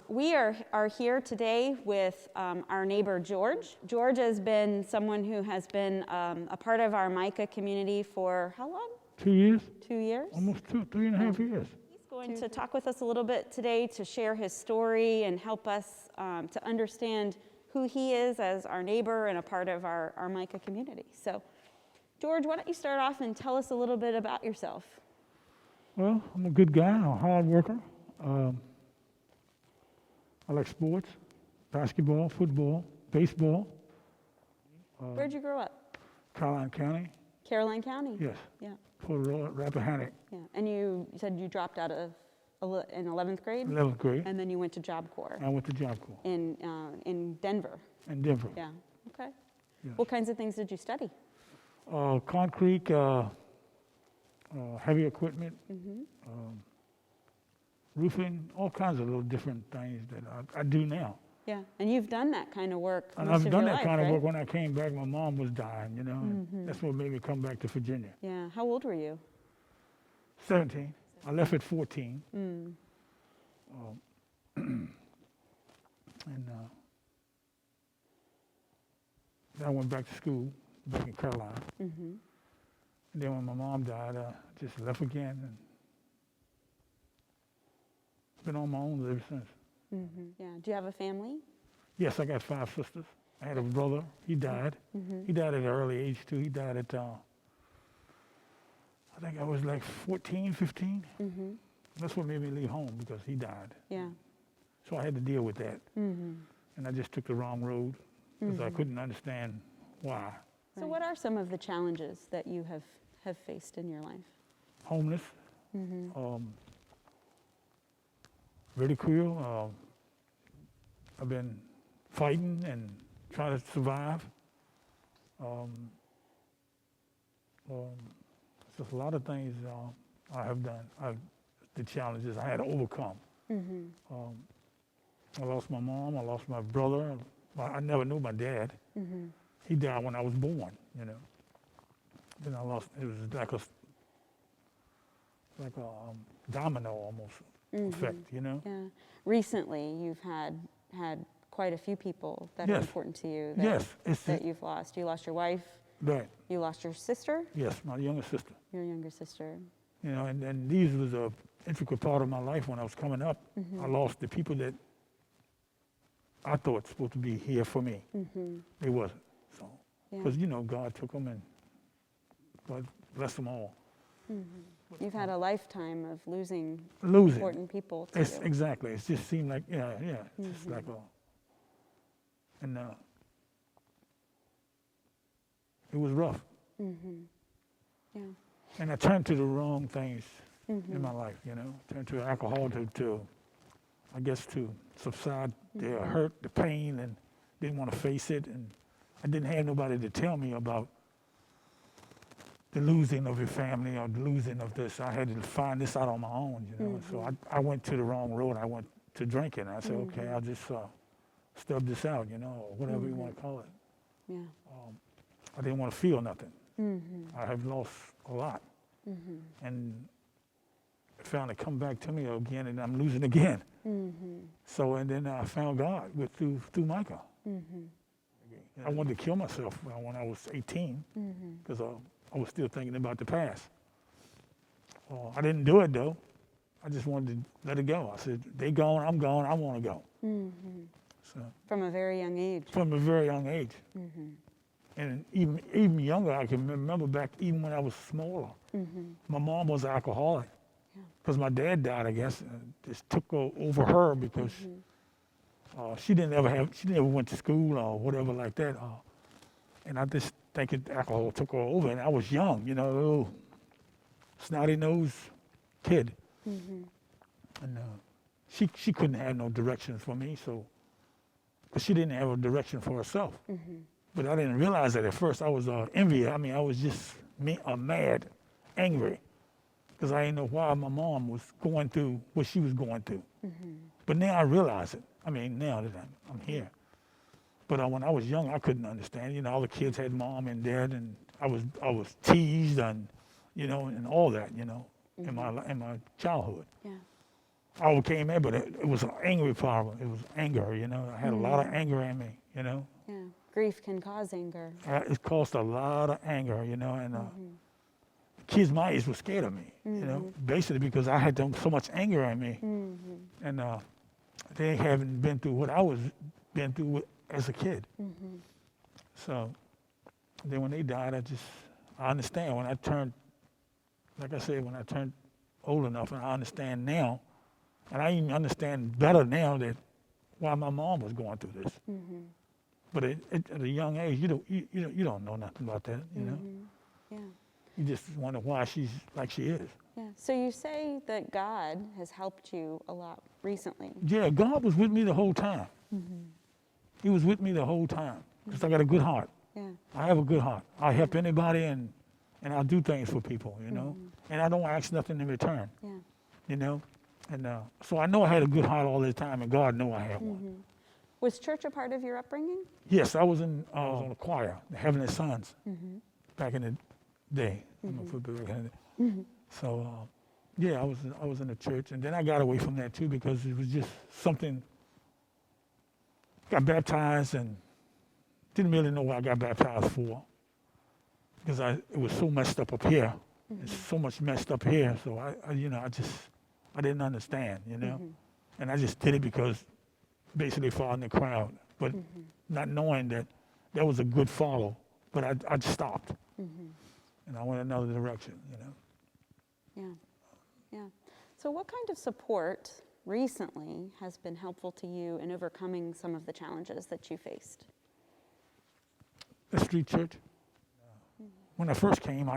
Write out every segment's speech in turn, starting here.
We are here today with our neighbor George. George has been someone who has been a part of our Micah community for how long? 2 years. 2 years? Almost 3.5 years. He's going to talk with us a little bit today to share his story and help us to understand who he is as our neighbor and a part of our Micah community. So, George, why don't you start off and tell us a little bit about yourself? Well, I'm a good guy. I'm a hard worker. I like sports, basketball, football, baseball. Where'd you grow up? Caroline County. Caroline County? Yes. Yeah. For Rappahannock. Yeah. And you said you dropped out of in 11th grade? 11th grade. And then you went to Job Corps? I went to Job Corps. In Denver? In Denver. Yeah. Okay. Yes. What kinds of things did you study? Concrete, heavy equipment, roofing, all kinds of little different things that I do now. Yeah, and you've done that kind of work And most I've of done your that life, kind of right? work when I came back. My mom was dying, you know, and that's what made me come back to Virginia. Yeah. How old were you? 17. I left at 14. And then I went back to school back in Carolina. And then when my mom died, I just left again and been on my own ever since. Yeah. Do you have a family? Yes, I got 5 sisters. I had a brother. He died. He died at an early age, too. He died at, I think I was like 14, 15. That's what made me leave home, because he died. Yeah. So I had to deal with that. And I just took the wrong road because I couldn't understand why. So what are some of the challenges that you have faced in your life? Homeless, ridicule. I've been fighting and trying to survive. Just a lot of things I have done. The challenges I had to overcome. I lost my mom. I lost my brother. I never knew my dad. He died when I was born, you know. Then I lost. It was like a domino almost effect, you know. Yeah. Recently, you've had quite a few people that are important to you that you've lost. You lost your wife. Right. You lost your sister. Yes, my younger sister. Your younger sister. You know, and these was a integral part of my life when I was coming up. I lost the people that I thought supposed to be here for me. They wasn't. So, because you know, God took them and God bless them all. You've had a lifetime of losing important people to you. Exactly. It just seemed like it's just like and it was rough. Yeah. And I turned to the wrong things in my life, you know. Turned to alcohol to I guess to subside the hurt, the pain, and didn't want to face it. And I didn't have nobody to tell me about the losing of your family or the losing of this. I had to find this out on my own, you know. So I went to the wrong road. I went to drinking. I said, okay, I'll just stub this out, you know, or whatever you want to call it. Yeah. I didn't want to feel nothing. I have lost a lot. And it finally come back to me again, and I'm losing again. So, and then I found God through Micah. I wanted to kill myself when I was 18 because I was still thinking about the past. I didn't do it, though. I just wanted to let it go. I said, they gone, I'm gone, I want to go. So, from a very young age. From a very young age. And even younger, I can remember back even when I was smaller. My mom was an alcoholic because my dad died, I guess. Just took over her because she never went to school or whatever like that. And I just think alcohol took her over. And I was young, you know, a little snotty-nosed kid. And she couldn't have no directions for me, so, because she didn't have a direction for herself. But I didn't realize that at first. I was envious. I mean, I was just mad, angry, because I didn't know why my mom was going through what she was going through. But now I realize it. I mean, now that I'm here. But when I was young, I couldn't understand. You know, all the kids had mom and dad, and I was teased and, you know, and all that, you know, in my childhood. Yeah. I overcame it, but it was an angry problem. It was anger, you know. I had a lot of anger in me, you know. Yeah. Grief can cause anger. It caused a lot of anger, you know, and kids my age were scared of me, you know, basically because I had so much anger in me, and they haven't been through what I was been through as a kid. So then when they died, I understand when I turned, like I said, when I turned old enough, and I understand now, and I even understand better now that why my mom was going through this. But at a young age, you don't know nothing about that, you know. Yeah. You just wonder why she's like she is. Yeah. So you say that God has helped you a lot recently. Yeah, God was with me the whole time. He was with me the whole time because I got a good heart. Yeah. I have a good heart. I help anybody and I do things for people, you know. And I don't ask nothing in return, Yeah. you know. And so I know I had a good heart all the time, and God knew I had one. Was church a part of your upbringing? Yes, I was on the choir, the Heavenly Sons, back in the day. I'm a football back in the day. So, yeah, I was in the church, and then I got away from that too because it was just something. Got baptized and didn't really know what I got baptized for because it was so messed up here. It's so much messed up here. So I didn't understand, you know, and I just did it because basically following the crowd, but not knowing that was a good follow. But I stopped, and I went another direction, you know. Yeah. So what kind of support recently has been helpful to you in overcoming some of the challenges that you faced? The street church. When I first came,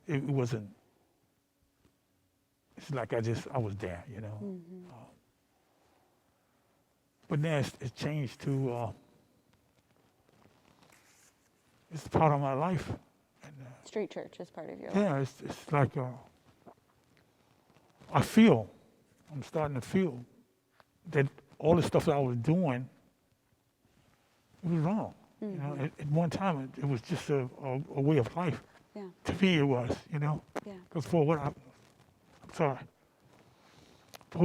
it wasn't. It's like I was there, you know. But now it's changed to. It's part of my life. And, Street church is part of your life. yeah, it's like I'm starting to feel that all the stuff that I was doing, it was wrong. You know, at one time it was just a way of life. Yeah. To me, it was, you know, Yeah. because for what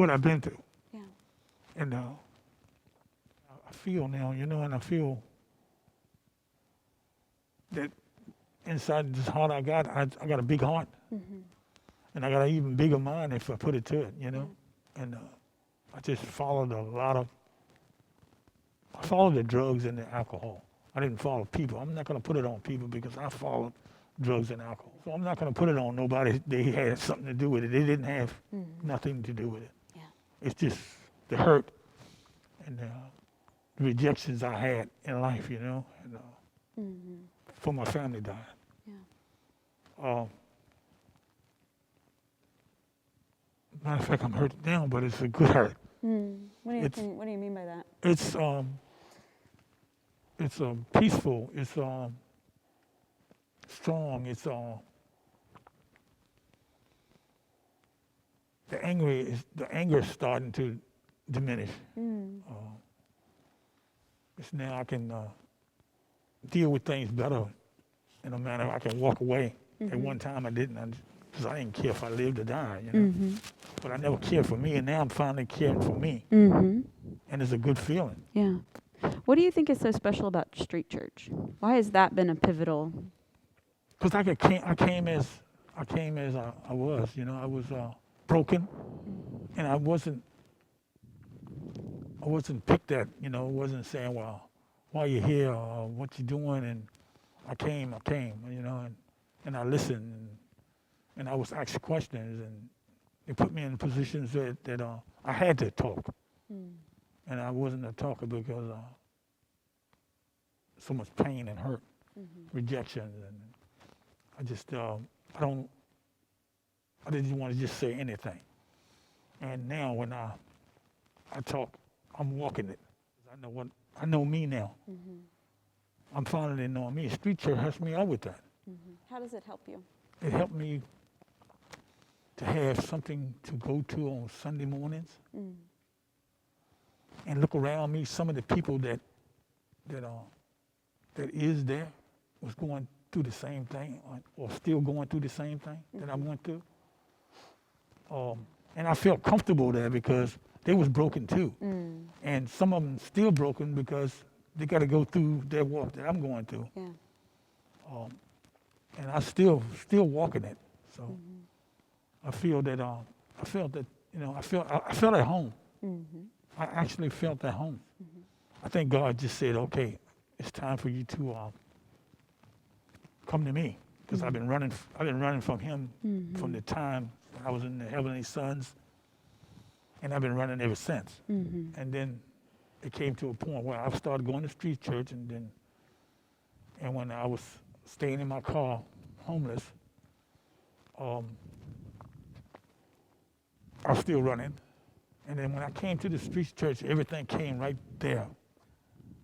I've been through, Yeah. and I feel now, you know, and I feel that inside this heart I got a big heart, and I got an even bigger mind if I put it to it, you know, and I just followed I followed the drugs and the alcohol. I didn't follow people. I'm not going to put it on people because I followed drugs and alcohol. So I'm not going to put it on nobody. They had something to do with it. They didn't have nothing to do with it. Yeah. It's just the hurt and the rejections I had in life, you know, and before my family died. Yeah. Matter of fact, I'm hurt now, but it's a good hurt. What do you mean by that? It's peaceful. It's strong. It's the anger is starting to diminish. It's now I can deal with things better in a manner I can walk away. At one time I didn't, because I didn't care if I lived or died, you know. But I never cared for me, and now I'm finally caring for me. And it's a good feeling. Yeah. What do you think is so special about street church? Why has that been a pivotal? Because I came as I was, you know. I was broken, and I wasn't picked at, you know. Wasn't saying, well, why you here or what you doing, and I came, you know, and I listened, and I was asked questions, and they put me in positions that I had to talk, and I wasn't a talker because so much pain and hurt, rejection, and I just I didn't want to just say anything. And now when I talk, I'm walking it. I know me now. I'm finally knowing me. Street church helps me out with that. How does it help you? It helped me to have something to go to on Sunday mornings and look around me. Some of the people that is there was going through the same thing or still going through the same thing that I went through. And I felt comfortable there because they was broken too. And some of them still broken because they got to go through their walk that I'm going through. Yeah. And I still walking it. So I felt that, I felt at home. I actually felt at home. I think God just said, okay, it's time for you to come to me, because I've been running from him from the time I was in the Heavenly Sons, and I've been running ever since. And then it came to a point where I started going to street church, and when I was staying in my car, homeless, I was still running. And then when I came to the street church, everything came right there,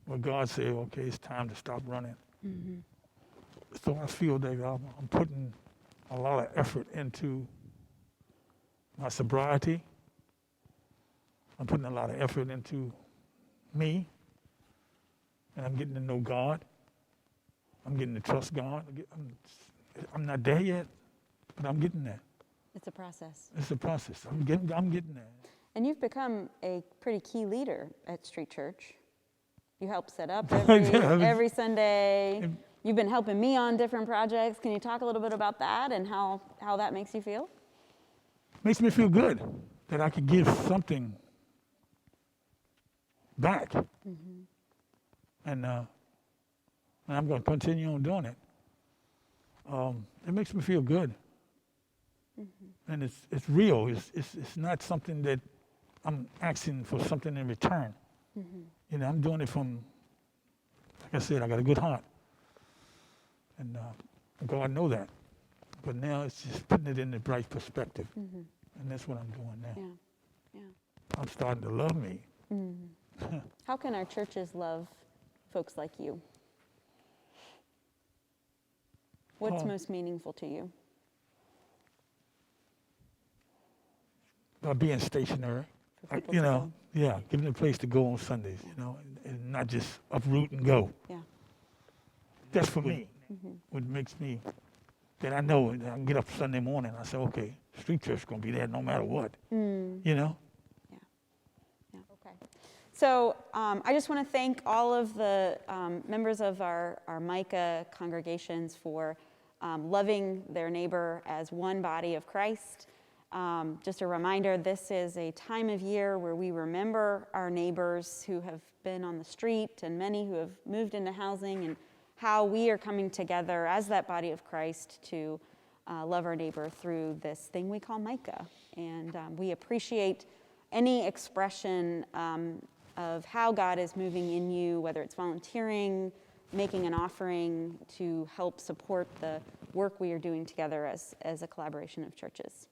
where God said, okay, it's time to stop running. So I feel that I'm putting a lot of effort into my sobriety. I'm putting a lot of effort into me, and I'm getting to know God. I'm getting to trust God. I'm not there yet, but I'm getting there. It's a process. It's a process. I'm getting there. And you've become a pretty key leader at Street Church. You help set up every Sunday. You've been helping me on different projects. Can you talk a little bit about that and how that makes you feel? Makes me feel good that I can give something back. And I'm going to continue on doing it. It makes me feel good. And it's real. It's not something that I'm asking for something in return. I'm doing it from, like I said, I got a good heart. And God knows that. But now it's just putting it in the right perspective. And that's what I'm doing now. Yeah. I'm starting to love me. How can our churches love folks like you? What's most meaningful to you? By being stationary. Giving them a place to go on Sundays, and not just uproot and go. Yeah. That's for me. What makes me, that I know that I can get up Sunday morning and I say, okay, street church is going to be there no matter what. Yeah, okay. So I just want to thank all of the members of our Micah congregations for loving their neighbor as one body of Christ. Just a reminder, this is a time of year where we remember our neighbors who have been on the street and many who have moved into housing, and how we are coming together as that body of Christ to love our neighbor through this thing we call Micah. And we appreciate any expression of how God is moving in you, whether it's volunteering, making an offering to help support the work we are doing together as a collaboration of churches.